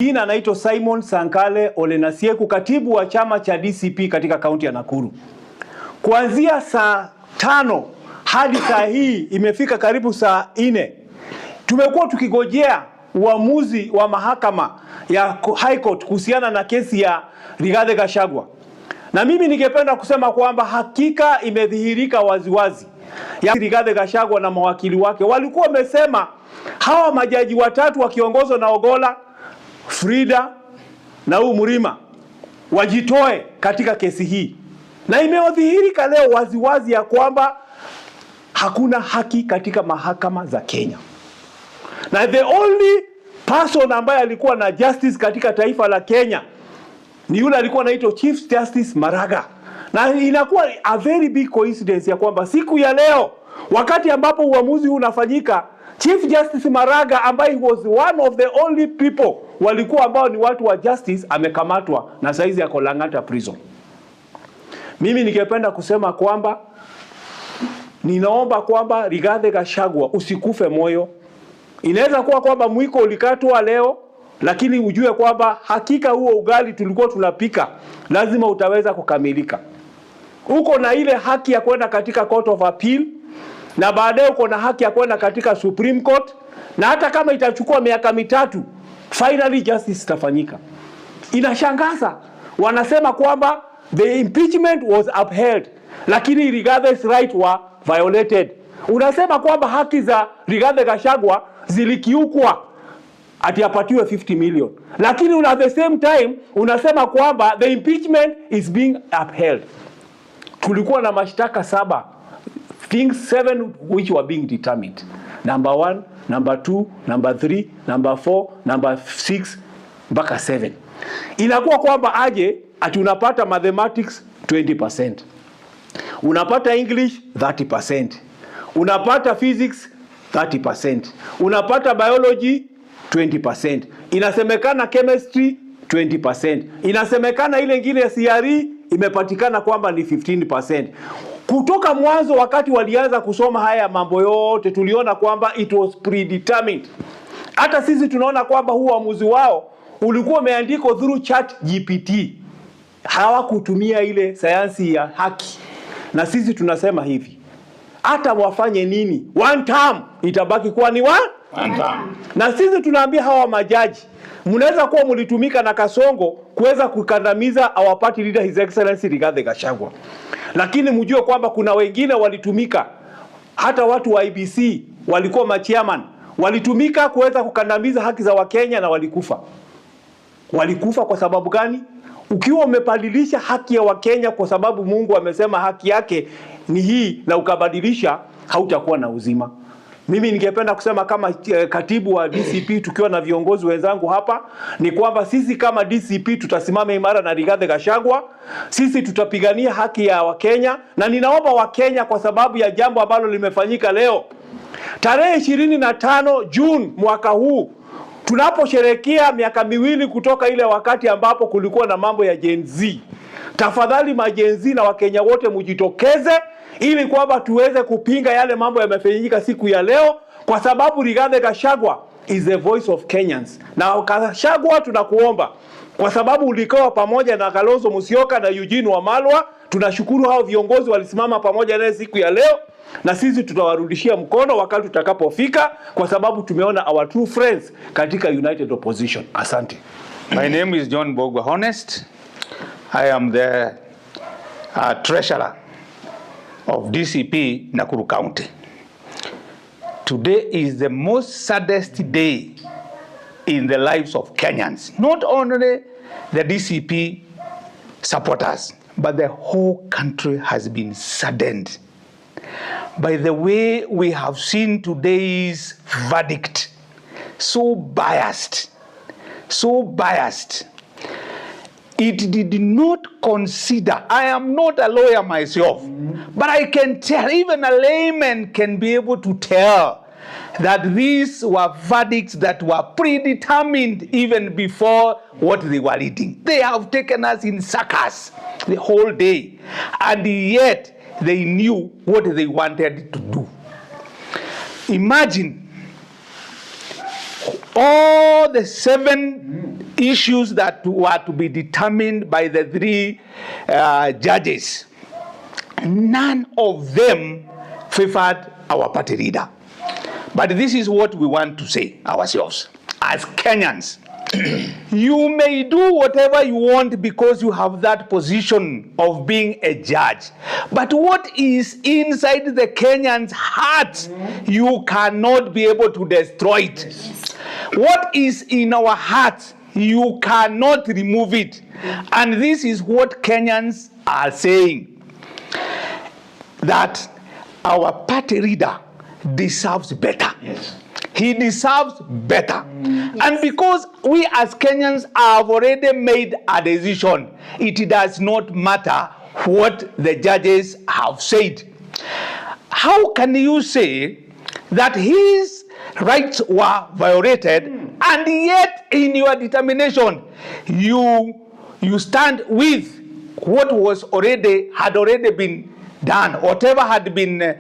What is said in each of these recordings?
Jina naitwa Simon Sankale Olenasieku, katibu wa chama cha DCP katika kaunti ya Nakuru. Kuanzia saa 5 hadi saa hii imefika karibu saa 4. Tumekuwa tukigojea uamuzi wa mahakama ya High Court kuhusiana na kesi ya Gachagua. Na mimi ningependa kusema kwamba hakika imedhihirika waziwazi ya Gachagua na mawakili wake walikuwa wamesema hawa majaji watatu wakiongozwa na Ogola, Frida na Murima wajitoe katika kesi hii. Na imedhihirika leo waziwazi ya kwamba hakuna haki katika mahakama za Kenya. Na the only person ambaye alikuwa na justice katika taifa la Kenya ni yule alikuwa anaitwa Chief Justice Maraga. Na inakuwa a very big coincidence ya kwamba siku ya leo wakati ambapo uamuzi huu unafanyika, Chief Justice Maraga ambaye was one of the only people walikuwa ambao ni watu wa justice amekamatwa na saizi yako Lang'ata prison. Mimi ningependa kusema kwamba ninaomba kwamba Gachagua usikufe moyo. Inaweza kuwa kwamba mwiko ulikatwa leo, lakini ujue kwamba hakika huo ugali tulikuwa tunapika lazima utaweza kukamilika. Uko na ile haki ya kwenda katika Court of Appeal, na baadaye uko na haki ya kwenda katika Supreme Court, na hata kama itachukua miaka 3 finally justice itafanyika. Inashangaza wanasema kwamba the impeachment was upheld, lakini Rigathe's right were violated. Unasema kwamba haki za Gachagua zilikiukwa ati apatiwe 50 million, lakini at the same time unasema kwamba the impeachment is being upheld. Tulikuwa na mashtaka 7, things 7 which were being determined. Number 1, number 2, number 3, number 4, number 6 mpaka 7. Inakuwa kwamba aje ati unapata mathematics 20%, unapata English 30%, unapata physics 30%, unapata biology 20%, inasemekana chemistry 20%, inasemekana ile nyingine ya CRE imepatikana kwamba ni 15%. Kutoka mwanzo wakati walianza kusoma haya mambo yote tuliona kwamba it was predetermined. Hata sisi tunaona kwamba huu uamuzi wao ulikuwa umeandikwa through ChatGPT. Hawakutumia ile sayansi ya haki. Na sisi tunasema hivi, hata wafanye nini, one term itabaki kuwa ni one term. Na sisi tunaambia hawa majaji, mnaweza kuwa mlitumika na Kasongo kuweza kukandamiza our party leader His Excellency Gachagua, lakini mjue kwamba kuna wengine walitumika, hata watu wa IBC walikuwa machairman, walitumika kuweza kukandamiza haki za Wakenya na walikufa. Walikufa kwa sababu gani? Ukiwa umepadilisha haki ya Wakenya kwa sababu Mungu amesema haki yake ni hii na ukabadilisha, hautakuwa na uzima. Mimi ningependa kusema kama katibu wa DCP tukiwa na viongozi wenzangu hapa ni kwamba sisi kama DCP tutasimama imara na Gachagua. Sisi tutapigania haki ya Wakenya, na ninaomba Wakenya kwa sababu ya jambo ambalo limefanyika leo tarehe 25 June mwaka huu, tunaposherehekea miaka 2 kutoka ile wakati ambapo kulikuwa na mambo ya Genz. Tafadhali Genz na Wakenya wote mjitokeze ili kwamba tuweze kupinga yale mambo yamefanyika siku ya leo, kwa sababu Gachagua is the voice of Kenyans. Na Gachagua tunakuomba, kwa sababu ulikuwa pamoja na Kalonzo Musyoka na Eugene Wamalwa, tunashukuru hao viongozi walisimama pamoja naye siku ya leo, na sisi tutawarudishia mkono wakati tutakapofika, kwa sababu tumeona our true friends katika United Opposition. Asante. My name is John Bogwa Honest. I am the treasurer of DCP Nakuru County. Today is the most saddest day in the lives of Kenyans. Not only the DCP supporters, but the whole country has been saddened by the way we have seen today's verdict. So biased. So biased. It did not consider, I am not a lawyer myself, but I can tell, even a layman can be able to tell that these were verdicts that were predetermined even before what they were reading. They have taken us in circus the whole day, and yet they knew what they wanted to do. Imagine all the 7 issues that were to be determined by the three judges, none of them favored our party leader. But this is what we want to say ourselves as Kenyans. You may do whatever you want because you have that position of being a judge. But what is inside the Kenyans' heart, you cannot be able to destroy it. Yes. What is in our heart, you cannot remove it. And this is what Kenyans are saying, that our party leader deserves better. Yes. He deserves better. Yes. And because we as Kenyans have already made a decision, it does not matter what the judges have said. How can you say that his rights were violated, and yet in your determination you stand with what had already been done, whatever had been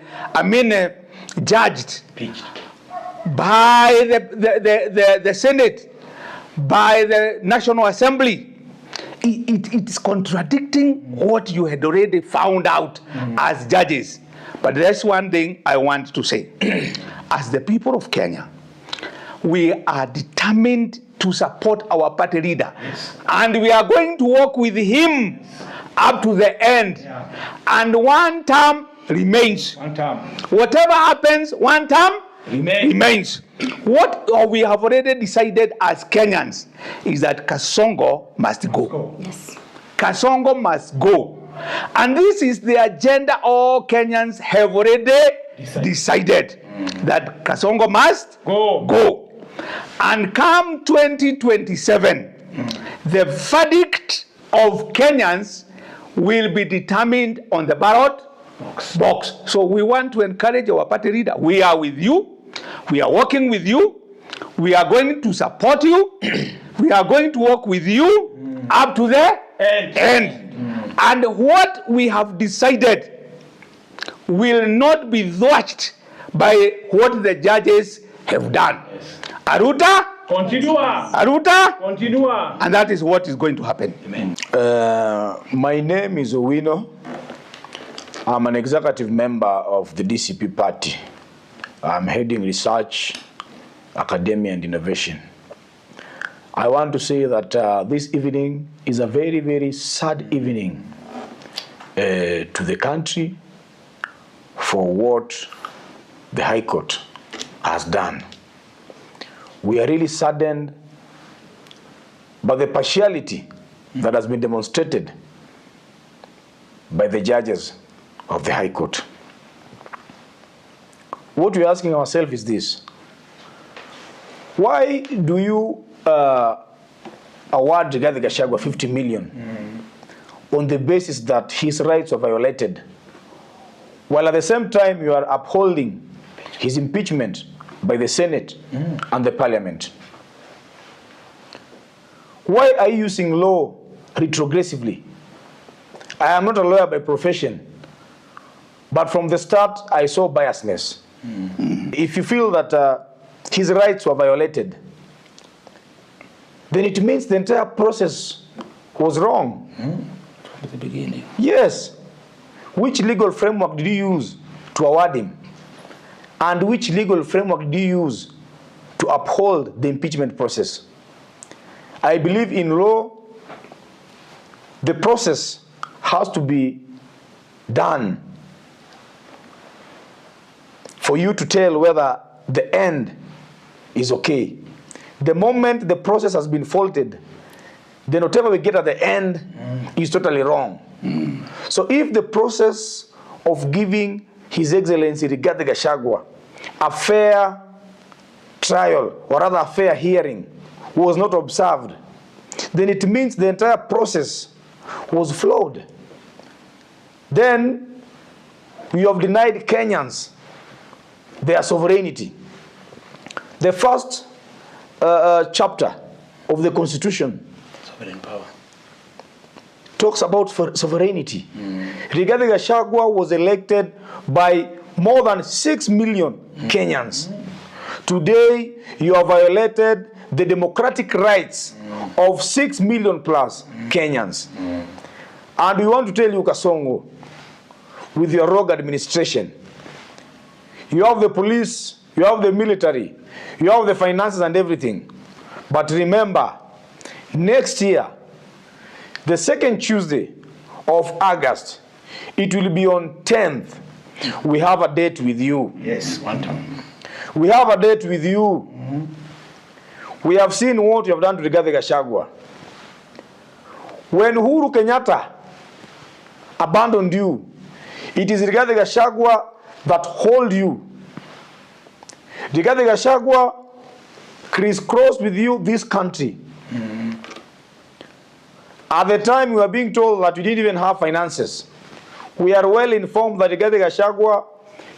judged by the Senate, by the National Assembly? It's contradicting what you had already found out as judges. But there's one thing I want to say. As the people of Kenya, we are determined to support our party leader. Yes. And we are going to work with him up to the end. Yeah. And one term remains. One term. Whatever happens, one term remains. What we have already decided as Kenyans is that Kasongo must go. Yes. Kasongo must go. And this is the agenda all Kenyans have already decided that Kasongo must go. And come 2027, the verdict of Kenyans will be determined on the ballot box. So we want to encourage our party leader. We are with you. We are working with you. We are going to support you. We are going to work with you up to the end. And what we have decided will not be thwarted by what the judges have done. Yes. Aruta, continua. Aruta, continua. And that is what is going to happen. Amen. My name is Owino. I'm an executive member of the DCP party. I'm heading research, academia, and innovation. I want to say that this evening is a very, very sad evening to the country for what the High Court has done. We are really saddened by the partiality that has been demonstrated by the judges of the High Court. What we're asking ourselves is this: why do you award Rigathi Gachagua 50 million on the basis that his rights were violated, while at the same time you are upholding his impeachment by the Senate and the Parliament? Why are you using law retrogressively? I am not a lawyer by profession, but from the start I saw biasness. If you feel that his rights were violated, then it means the entire process was wrong. From the beginning. Yes. Which legal framework did you use to award him? And which legal framework did you use to uphold the impeachment process? I believe in law, the process has to be done for you to tell whether the end is okay. The moment the process has been faulted, then whatever we get at the end is totally wrong. So if the process of giving His Excellency Rigathi Gachagua a fair trial, or rather a fair hearing, was not observed, then it means the entire process was flawed. Then we have denied Kenyans their sovereignty. The first chapter of the Constitution, sovereign power, talks about sovereignty. Rigathi Gachagua was elected by more than 6 million Kenyans. Today, you have violated the democratic rights of 6 million plus Kenyans. And we want to tell you, Kasongo, with your rogue administration, you have the police, you have the military, you have the finances and everything. But remember, next year, the second Tuesday of August, it will be on 10th. We have a date with you. Yes, one time. We have a date with you. We have seen what you have done to Rigathi Gachagua. When Uhuru Kenyatta abandoned you, it is Rigathi Gachagua that hold you. Rigathi Gachagua crisscrossed with you this country. At the time we were being told that we didn't even have finances. We are well informed that Rigathi Gachagua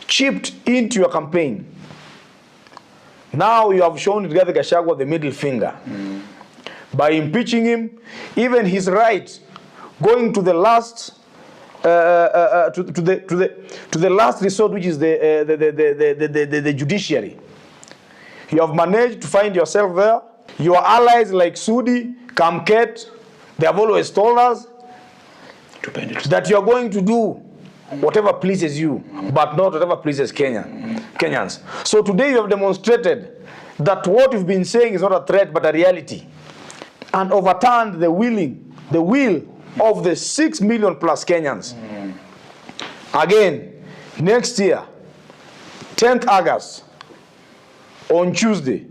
chipped into your campaign. Now you have shown Rigathi Gachagua the middle finger. By impeaching him, even his right going to the last to the last resort, which is the judiciary. You have managed to find yourself there. Your allies like Sudi, Kamket, they have always told us that you are going to do whatever pleases you, but not whatever pleases Kenyans. So today you have demonstrated that what you've been saying is not a threat but a reality, and overturned the will of the 6 million plus Kenyans. Again, next year, 10th August, on Tuesday,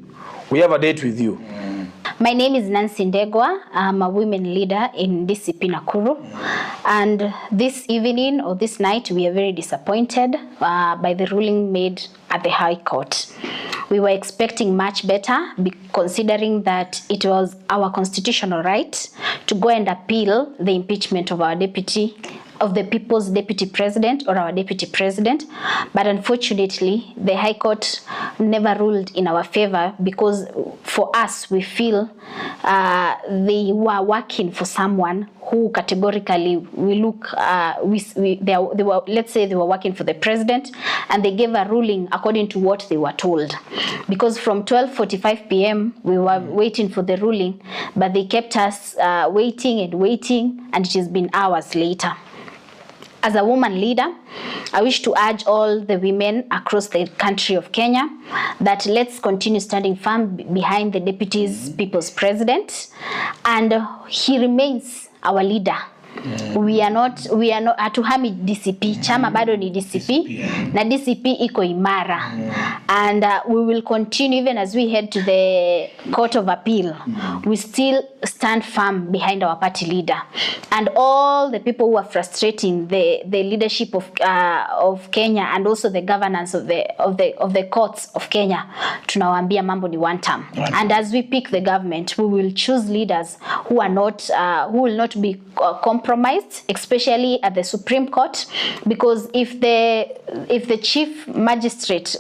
we have a date with you. My name is Nancy Ndegwa. I'm a women leader in DCP Nakuru. And this evening or this night, we are very disappointed by the ruling made at the High Court. We were expecting much better, considering that it was our constitutional right to go and appeal the impeachment of our the people's deputy president or our deputy president. But unfortunately, the High Court never ruled in our favor, because for us, we feel they were working for someone who categorically we look, let's say they were working for the president, and they gave a ruling according to what they were told. Because from 12:45 p.m. we were waiting for the ruling, but they kept us waiting, and it has been hours later. As a woman leader, I wish to urge all the women across the country of Kenya that let's continue standing firm behind the deputy's people's president, and he remains our leader. We are not hatuhami DCP, chama bado ni DCP, na DCP iko imara. And we will continue even as we head to the Court of Appeal. We still stand firm behind our party leader. And all the people who are frustrating the leadership of Kenya, and also the governance of the courts of Kenya, tunawaambia mambo ni one term. And as we pick the government, we will choose leaders who are not who will not be compromised, especially at the Supreme Court, because if the chief magistrate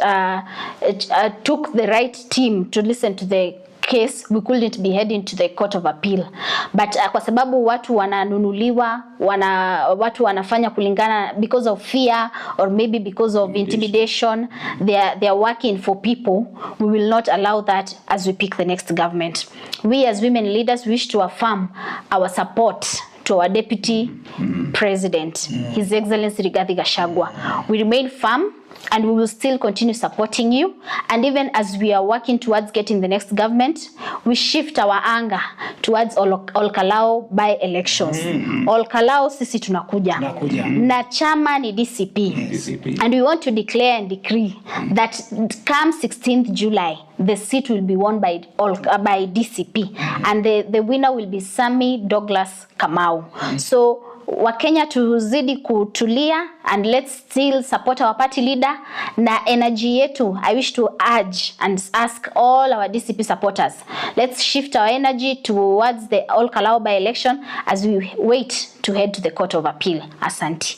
took the right team to listen to the case, we couldn't be heading to the Court of Appeal. But kwa sababu watu wananunuliwa, watu wanafanya kulingana because of fear or maybe because of intimidation, they are working for people. We will not allow that as we pick the next government. We as women leaders wish to affirm our support to our deputy president, His Excellency Rigathi Gachagua. We remain firm, and we will still continue supporting you. And even as we are working towards getting the next government, we shift our anger towards Olkalao by elections. Olkalao sisi tunakuja. Na chama ni DCP. And we want to declare and decree that come 16th July, the seat will be won by DCP. And the winner will be Sammy Douglas Kamau. So Wakenya tuzidi kutulia, and let's still support our party leader na energy yetu. I wish to urge and ask all our DCP supporters, let's shift our energy towards the Olkalao by election as we wait to head to the Court of Appeal. Asante.